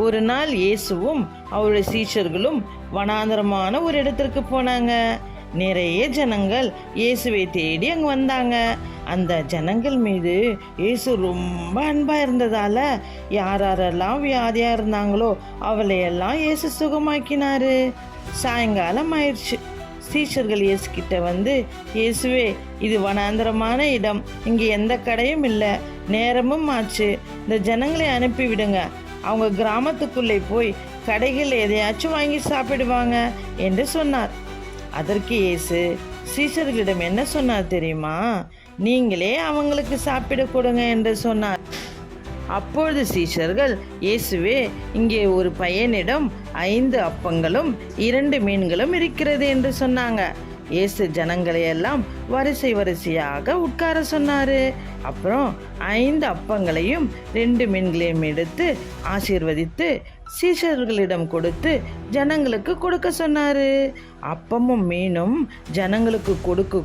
ஒரு நாள் இயேசுவும் அவருடைய சீஷர்களும் வனாந்தரமான ஒரு இடத்திற்கு போனாங்க. நிறைய ஜனங்கள் இயேசுவை தேடி அங்கே வந்தாங்க. அந்த ஜனங்கள் மீது இயேசு ரொம்ப அன்பாக இருந்ததால் யாரெல்லாம் வியாதியாக இருந்தாங்களோ அவளையெல்லாம் இயேசு சுகமாக்கினாரு. சாயங்காலம் ஆயிடுச்சு. சீஷர்கள் இயேசு கிட்ட வந்து, இயேசுவே, இது வனாந்தரமான இடம், இங்கே எந்த கடையும் இல்லை, நேரமும் ஆச்சு, இந்த ஜனங்களை அனுப்பிவிடுங்க, அவங்க கிராமத்துக்குள்ளே போய் கடைகள் எதையாச்சும் வாங்கி சாப்பிடுவாங்க என்று சொன்னார். அதற்கு இயேசு சீஷர்களிடம் என்ன சொன்னார் தெரியுமா? நீங்களே அவங்களுக்கு சாப்பிட கொடுங்க என்று சொன்னார். அப்பொழுது சீஷர்கள், இயேசுவே, இங்கே ஒரு பையனிடம் 5 அப்பங்களும் 2 மீன்களும் இருக்கிறது என்று சொன்னாங்க. இயேசு ஜனங்களை எல்லாம் வரிசையாக உட்கார சொன்னார். அப்புறம் 5 அப்பங்களையும் 2 மீன்களையும் எடுத்து ஆசீர்வதித்து சீஷர்களிடம் கொடுத்து ஜனங்களுக்கு கொடுக்க சொன்னார். அப்பமும் மீனும் ஜனங்களுக்கு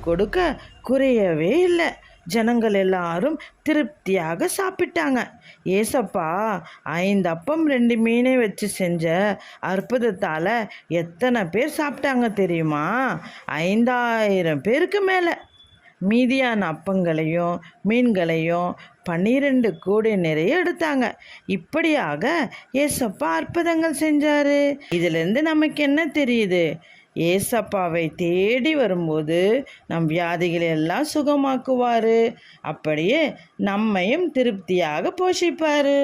கொடுக்க குறையவே இல்லை. ஜனங்கள் எல்லாரும் திருப்தியாக சாப்பிட்டாங்க. ஏசப்பா 5 அப்பம் 2 மீனை வச்சு செஞ்ச அற்புதத்தால் எத்தனை பேர் சாப்பிட்டாங்க தெரியுமா? 5000 பேருக்கு மேலே. மீதியான அப்பங்களையும் மீன்களையும் 12 கூடை நிறைய எடுத்தாங்க. இப்படியாக ஏசப்பா அற்புதங்கள் செஞ்சார். இதிலிருந்து நமக்கு என்ன தெரியுது? ஏசப்பாவை தேடி வரும்போது நம் வியாதிகளை எல்லாம் சுகமாக்குவார். அப்படியே நம்மையும் திருப்தியாக போஷிப்பார்.